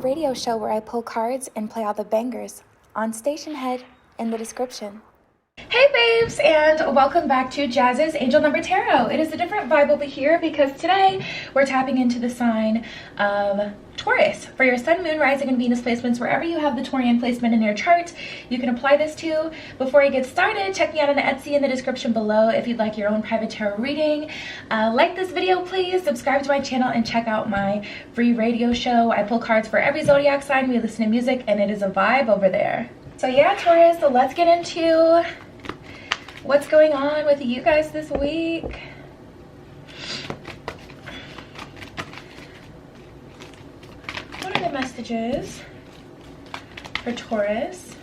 radio show where I pull cards and play all the bangers. On Station Head in the description. Hey babes, and welcome back to Jazz's Angel Number Tarot. It is a different vibe over here because today we're tapping into the sign of Taurus. For your Sun, Moon, Rising, and Venus placements, wherever you have the Taurian placement in your chart, you can apply this to. Before I get started, check me out on Etsy in the description below if you'd like your own private tarot reading. Like this video, please. Subscribe to my channel and check out my free radio show. I pull cards for every zodiac sign. We listen to music, and it is a vibe over there. So yeah, Taurus, so let's get into what's going on with you guys this week. What are the messages for Taurus?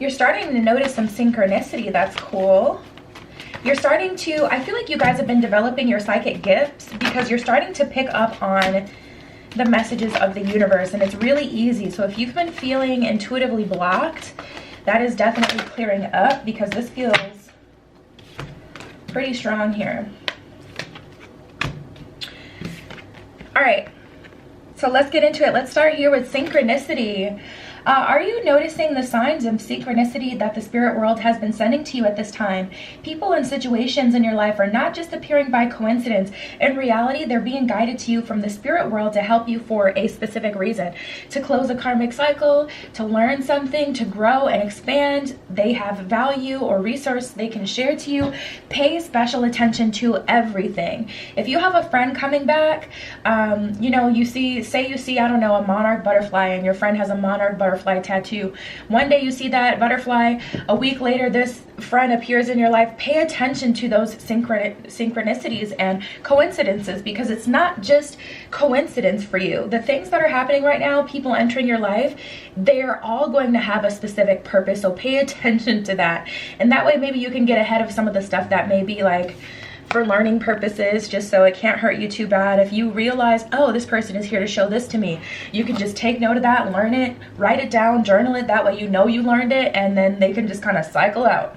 You're starting to notice some synchronicity. That's cool. You're starting to, I feel like you guys have been developing your psychic gifts because you're starting to pick up on the messages of the universe, and it's really easy. So if you've been feeling intuitively blocked, that is definitely clearing up because this feels pretty strong here. All right, so let's get into it. Let's start here with synchronicity. Are you noticing the signs of synchronicity that the spirit world has been sending to you at this time? People and situations in your life are not just appearing by coincidence. In reality, they're being guided to you from the spirit world to help you for a specific reason. To close a karmic cycle, to learn something, to grow and expand. They have value or resource they can share to you. Pay special attention to everything. If you have a friend coming back, you know, say you see, I don't know, a monarch butterfly, and your friend has a monarch butterfly tattoo. One day you see that butterfly, a week later this friend appears in your life. Pay attention to those synchronicities and coincidences, because it's not just coincidence for you. The things that are happening right now, people entering your life, they're all going to have a specific purpose, so pay attention to that. And that way maybe you can get ahead of some of the stuff that may be like for learning purposes, just so it can't hurt you too bad. If you realize, oh, this person is here to show this to me, you can just take note of that, learn it, write it down, journal it. That way you know you learned it, and then they can just kind of cycle out.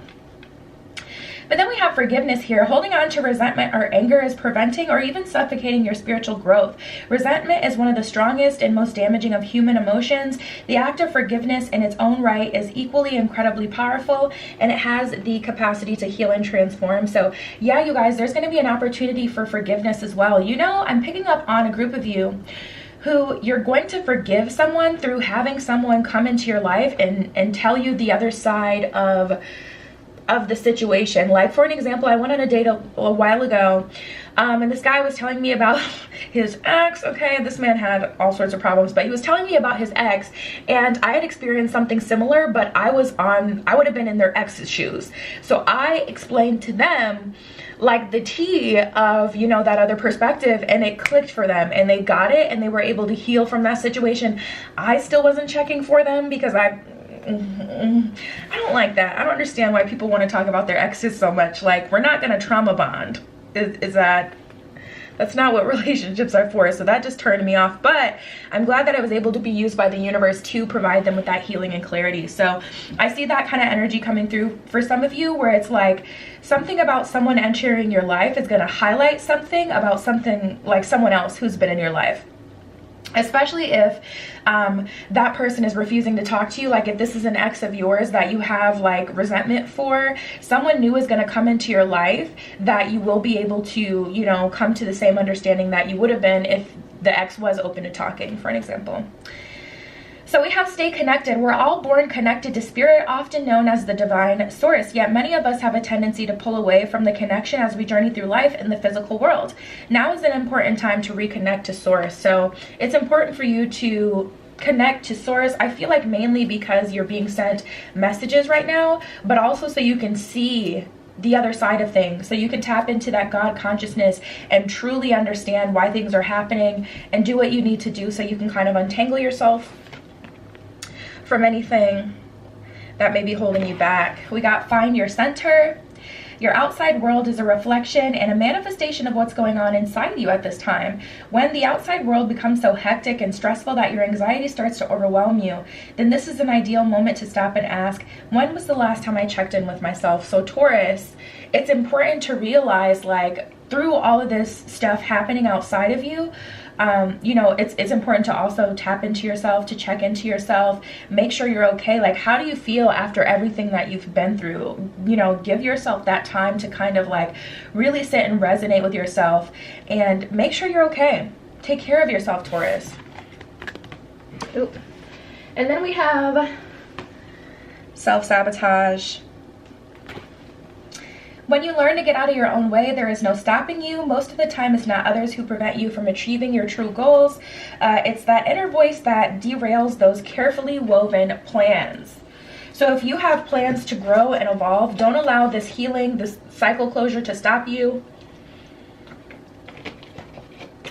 But then we have forgiveness here. Holding on to resentment or anger is preventing or even suffocating your spiritual growth. Resentment is one of the strongest and most damaging of human emotions. The act of forgiveness in its own right is equally incredibly powerful, and it has the capacity to heal and transform. So yeah, you guys, there's going to be an opportunity for forgiveness as well. You know, I'm picking up on a group of you who you're going to forgive someone through having someone come into your life and tell you the other side of the situation. Like, for an example, I went on a date a while ago, and this guy was telling me about his ex. Okay, this man had all sorts of problems, but he was telling me about his ex, and I had experienced something similar, but I would have been in their ex's shoes. So I explained to them like the tea of, you know, that other perspective, and it clicked for them, and they got it, and they were able to heal from that situation. I still wasn't checking for them because I don't like that. I don't understand why people want to talk about their exes so much. Like, we're not going to trauma bond. That's not what relationships are for. So that just turned me off. But I'm glad that I was able to be used by the universe to provide them with that healing and clarity. So I see that kind of energy coming through for some of you, where it's like something about someone entering your life is going to highlight something about something like someone else who's been in your life. Especially if that person is refusing to talk to you. Like, if this is an ex of yours that you have like resentment for, someone new is going to come into your life that you will be able to, you know, come to the same understanding that you would have been if the ex was open to talking, for an example. So we have stay connected. We're all born connected to spirit, often known as the divine source. Yet many of us have a tendency to pull away from the connection as we journey through life in the physical world. Now is an important time to reconnect to source. So it's important for you to connect to source. I feel like mainly because you're being sent messages right now, but also so you can see the other side of things, so you can tap into that God consciousness and truly understand why things are happening and do what you need to do so you can kind of untangle yourself from anything that may be holding you back. We got find your center. Your outside world is a reflection and a manifestation of what's going on inside you at this time. When the outside world becomes so hectic and stressful that your anxiety starts to overwhelm you, then this is an ideal moment to stop and ask, when was the last time I checked in with myself? So Taurus, it's important to realize, like, through all of this stuff happening outside of you, You know, it's important to also tap into yourself, to check into yourself, make sure you're okay. Like, how do you feel after everything that you've been through? You know, give yourself that time to kind of like really sit and resonate with yourself and make sure you're okay. Take care of yourself, Taurus. Ooh. And then we have self-sabotage. When you learn to get out of your own way, there is no stopping you. Most of the time, it's not others who prevent you from achieving your true goals. It's that inner voice that derails those carefully woven plans. So if you have plans to grow and evolve, don't allow this healing, this cycle closure to stop you.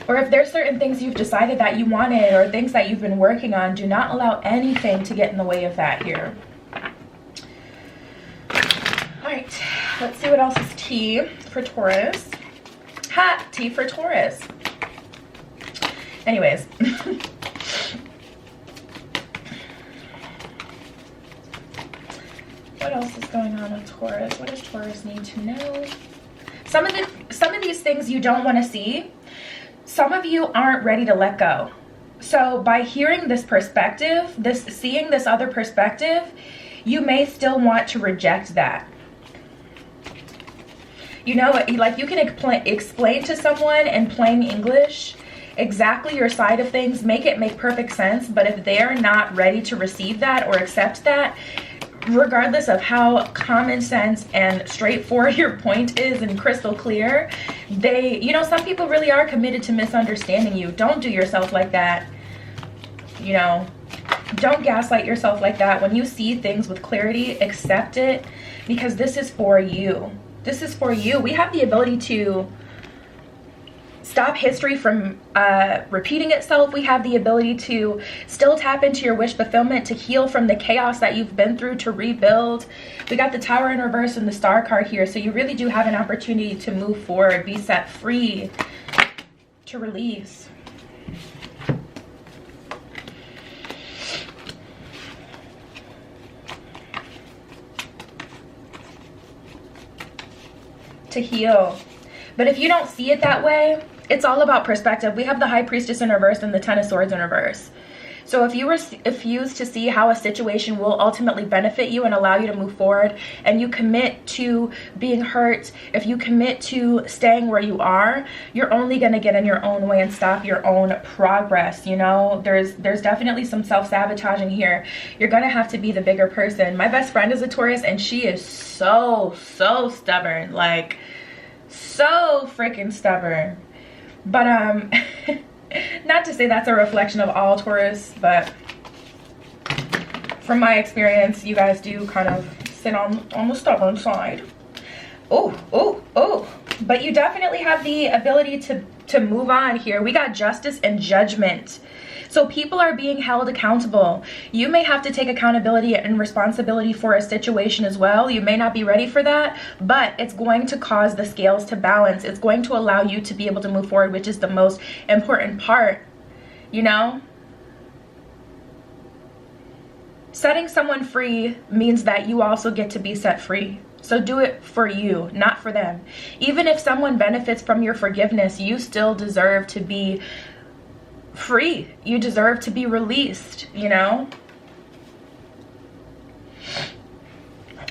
Or if there's certain things you've decided that you wanted or things that you've been working on, do not allow anything to get in the way of that here. All right. Let's see what else is T for Taurus. Ha! T for Taurus. Anyways. What else is going on with Taurus? What does Taurus need to know? Some of these things you don't want to see. Some of you aren't ready to let go. So by hearing this perspective, seeing this other perspective, you may still want to reject that. You know, like you can explain to someone in plain English exactly your side of things, make it make perfect sense, but if they're not ready to receive that or accept that, regardless of how common sense and straightforward your point is and crystal clear, you know, some people really are committed to misunderstanding you. Don't do yourself like that. You know, don't gaslight yourself like that. When you see things with clarity, accept it, because this is for you. This is for you. We have the ability to stop history from repeating itself. We have the ability to still tap into your wish fulfillment, to heal from the chaos that you've been through, to rebuild. We got the Tower in reverse and the Star card here. So you really do have an opportunity to move forward, be set free, to release. To heal. But if you don't see it that way, it's all about perspective. We have the High Priestess in reverse and the Ten of Swords in reverse. So if you refuse to see how a situation will ultimately benefit you and allow you to move forward, and you commit to being hurt, if you commit to staying where you are, you're only going to get in your own way and stop your own progress. You know, there's definitely some self-sabotaging here. You're going to have to be the bigger person. My best friend is a Taurus, and she is so stubborn, like so freaking stubborn. But not to say that's a reflection of all Taurus, but from my experience, you guys do kind of sit on the stubborn side. Oh, but you definitely have the ability to move on here. We got Justice and Judgment. So people are being held accountable. You may have to take accountability and responsibility for a situation as well. You may not be ready for that, but it's going to cause the scales to balance. It's going to allow you to be able to move forward, which is the most important part, you know? Setting someone free means that you also get to be set free. So do it for you, not for them. Even if someone benefits from your forgiveness, you still deserve to be free. You deserve to be released, you know?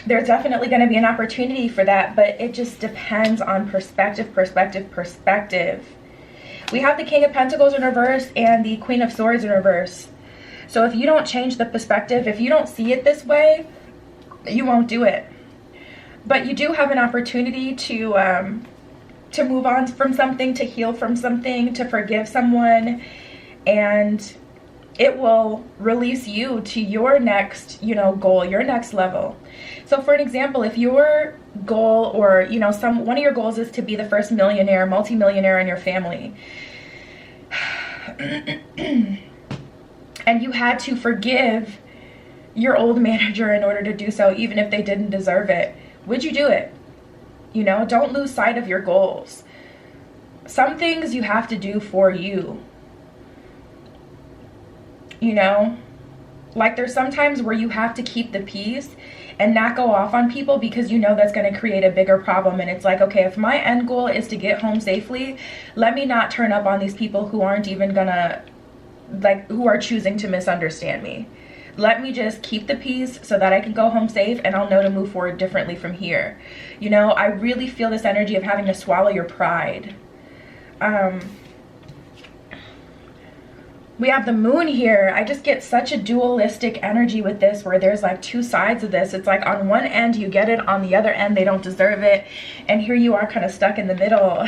There's definitely going to be an opportunity for that, but it just depends on perspective. We have the King of Pentacles in reverse and the Queen of Swords in reverse. So if you don't change the perspective, if you don't see it this way, you won't do it. But you do have an opportunity to move on from something, to heal from something, to forgive someone, and it will release you to your next, you know, goal, your next level. So for an example, if your goal, or, you know, one of your goals is to be the first millionaire, multimillionaire in your family, and you had to forgive your old manager in order to do so, even if they didn't deserve it, would you do it? You know, don't lose sight of your goals. Some things you have to do for you. You know, Like there's sometimes where you have to keep the peace and not go off on people because you know that's going to create a bigger problem. And it's like, okay, if my end goal is to get home safely, let me not turn up on these people who aren't even gonna, like, who are choosing to misunderstand me. Let me just keep the peace so that I can go home safe, and I'll know to move forward differently from here. You know, I really feel this energy of having to swallow your pride. We have the moon here. I just get such a dualistic energy with this, where there's like two sides of this. It's like on one end you get it, on the other end they don't deserve it, and here you are kind of stuck in the middle.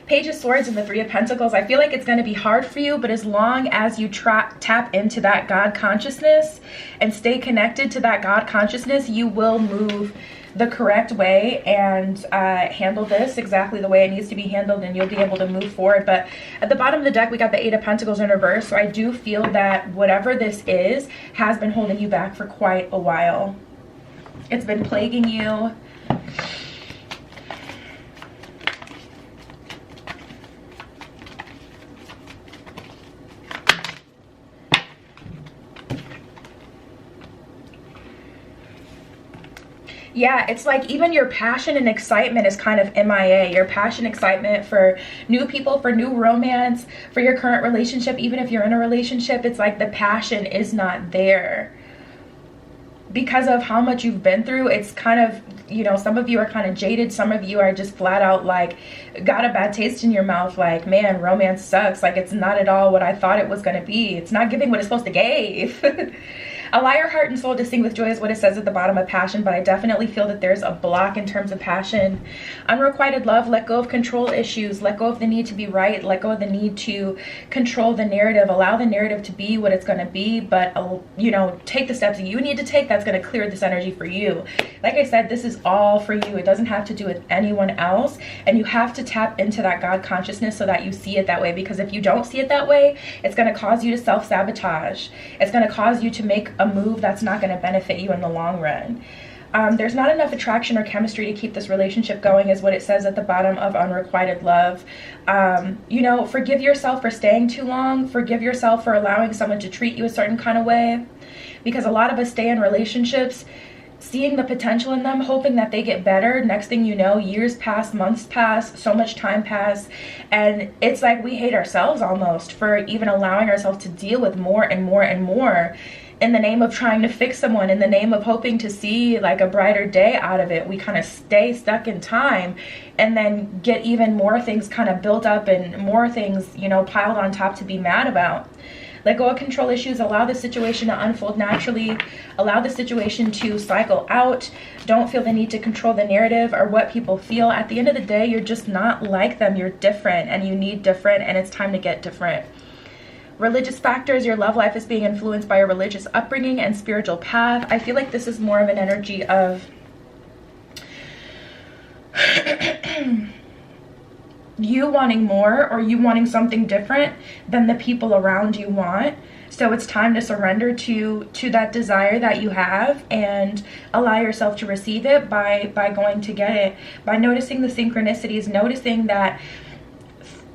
Page of Swords and the Three of Pentacles. I feel like it's going to be hard for you, but as long as you tap into that God consciousness and stay connected to that God consciousness, you will move the correct way and handle this exactly the way it needs to be handled, and you'll be able to move forward. But at the bottom of the deck, we got the Eight of Pentacles in reverse. So I do feel that whatever this is has been holding you back for quite a while. It's been plaguing you. Yeah, it's like even your passion and excitement is kind of MIA. Your passion, excitement for new people, for new romance, for your current relationship, even if you're in a relationship, it's like the passion is not there. Because of how much you've been through, it's kind of, you know, some of you are kind of jaded. Some of you are just flat out like got a bad taste in your mouth. Like, man, romance sucks. Like, it's not at all what I thought it was going to be. It's not giving what it's supposed to give. Allow your heart and soul to sing with joy is what it says at the bottom of passion, but I definitely feel that there's a block in terms of passion. Unrequited love, let go of control issues, let go of the need to be right, let go of the need to control the narrative, allow the narrative to be what it's going to be, but, you know, take the steps that you need to take that's going to clear this energy for you. Like I said, this is all for you. It doesn't have to do with anyone else, and you have to tap into that God consciousness so that you see it that way, because if you don't see it that way, it's going to cause you to self-sabotage. It's going to cause you to make a move that's not going to benefit you in the long run. There's not enough attraction or chemistry to keep this relationship going is what it says at the bottom of unrequited love. You know, forgive yourself for staying too long. Forgive yourself for allowing someone to treat you a certain kind of way, because a lot of us stay in relationships seeing the potential in them, hoping that they get better. Next thing you know, years pass, months pass, so much time pass, and it's like we hate ourselves almost for even allowing ourselves to deal with more and more and more in the name of trying to fix someone, in the name of hoping to see like a brighter day out of it. We kind of stay stuck in time and then get even more things kind of built up and more things, you know, piled on top to be mad about. Let go of control issues. Allow the situation to unfold naturally. Allow the situation to cycle out. Don't feel the need to control the narrative or what people feel. At the end of the day, you're just not like them. You're different and you need different, and it's time to get different. Religious factors, your love life is being influenced by your religious upbringing and spiritual path. I feel like this is more of an energy of you wanting more, or you wanting something different than the people around you want. So it's time to surrender to that desire that you have and allow yourself to receive it by going to get it, by noticing the synchronicities, noticing that,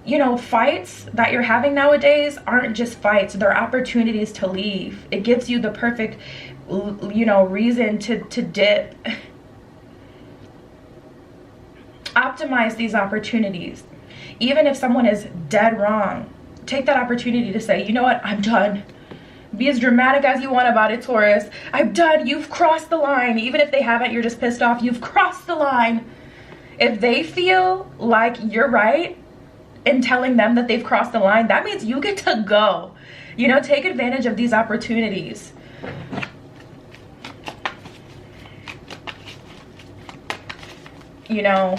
you know, fights that you're having nowadays aren't just fights, they're opportunities to leave. It gives you the perfect, you know, reason to dip. Optimize these opportunities. Even if someone is dead wrong, take that opportunity to say, you know what, I'm done. Be as dramatic as you want about it, Taurus. I'm done. You've crossed the line. Even if they haven't, you're just pissed off. You've crossed the line. If they feel like you're right in telling them that they've crossed the line, that means you get to go. You know, take advantage of these opportunities. You know,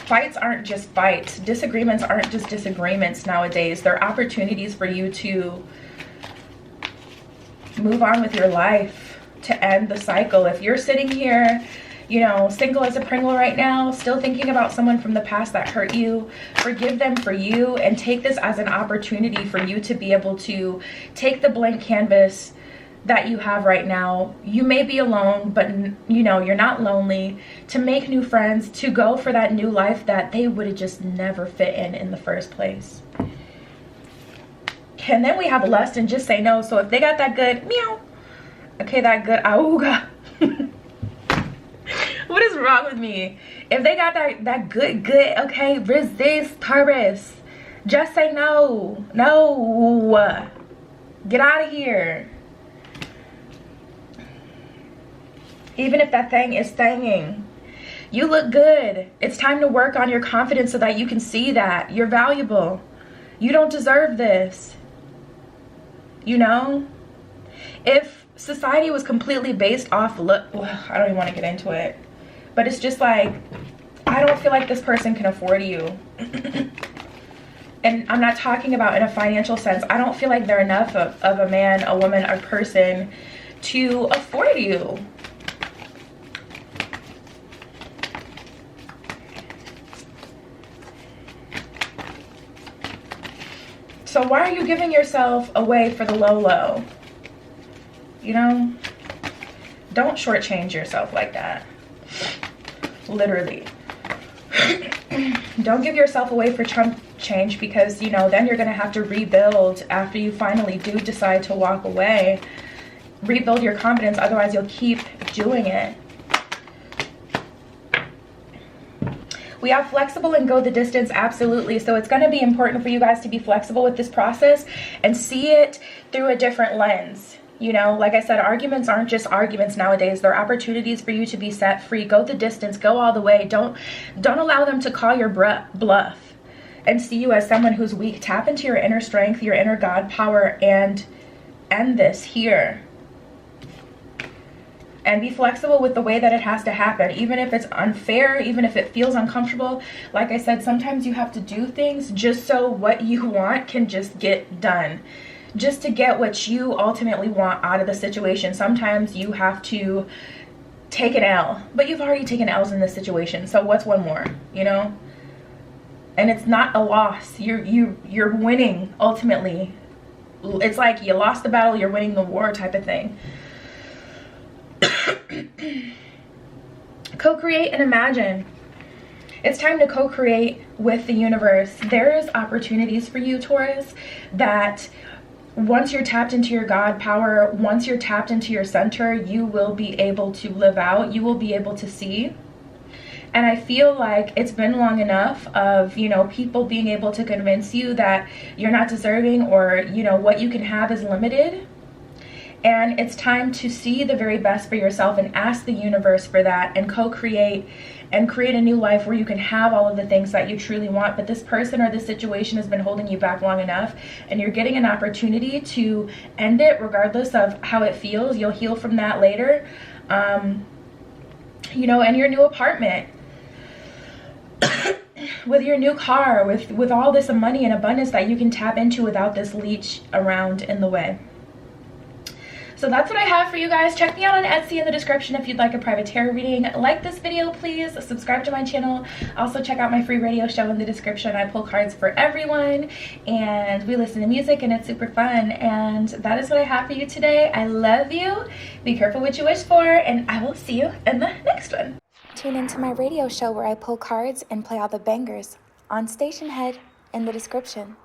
fights aren't just fights. Disagreements aren't just disagreements nowadays. They're opportunities for you to move on with your life, to end the cycle. If you're sitting here, you know, single as a Pringle right now, still thinking about someone from the past that hurt you, forgive them for you and take this as an opportunity for you to be able to take the blank canvas that you have right now. You may be alone, but you know, you're not lonely, to make new friends, to go for that new life that they would have just never fit in the first place. And then we have lust and just say no. So if they got that good, meow. Okay, that good, auga. What is wrong with me? If they got that good, okay, resist, Taurus. Just say no. No. Get out of here. Even if that thing is staying. You look good. It's time to work on your confidence so that you can see that you're valuable. You don't deserve this. You know? If society was completely based off look, I don't even want to get into it. But it's just like, I don't feel like this person can afford you. And I'm not talking about in a financial sense. I don't feel like they're enough of a man, a woman, a person to afford you. So why are you giving yourself away for the low? You know? Don't shortchange yourself like that. Literally. Don't give yourself away for chump change, because, you know, then you're going to have to rebuild after you finally do decide to walk away. Rebuild your confidence, otherwise you'll keep doing it. We have flexible and go the distance, absolutely. So it's going to be important for you guys to be flexible with this process and see it through a different lens. You know, like I said, arguments aren't just arguments nowadays. They're opportunities for you to be set free. Go the distance, go all the way. Don't allow them to call your bluff and see you as someone who's weak. Tap into your inner strength, your inner God power, and end this here. And be flexible with the way that it has to happen, even if it's unfair, even if it feels uncomfortable. Like I said, sometimes you have to do things just so what you want can just get done. Just to get what you ultimately want out of the situation. Sometimes you have to take an L, but you've already taken L's in this situation. So what's one more, you know? And it's not a loss. You're winning ultimately. It's like you lost the battle, you're winning the war type of thing. Co-create and imagine. It's time to co-create with the universe. There is opportunities for you, Taurus, that once you're tapped into your God power, once you're tapped into your center, you will be able to live out. You will be able to see. And I feel like it's been long enough of, you know, people being able to convince you that you're not deserving, or, you know, what you can have is limited. And it's time to see the very best for yourself and ask the universe for that, and co-create and create a new life where you can have all of the things that you truly want. But this person or this situation has been holding you back long enough, and you're getting an opportunity to end it regardless of how it feels. You'll heal from that later. You know, and your new apartment. With your new car, with all this money and abundance that you can tap into without this leech around in the way. So that's what I have for you guys. Check me out on Etsy in the description if you'd like a private tarot reading. Like this video, please. Subscribe to my channel. Also check out my free radio show in the description. I pull cards for everyone, and we listen to music, and it's super fun. And that is what I have for you today. I love you. Be careful what you wish for, and I will see you in the next one. Tune into my radio show where I pull cards and play all the bangers on Station Head in the description.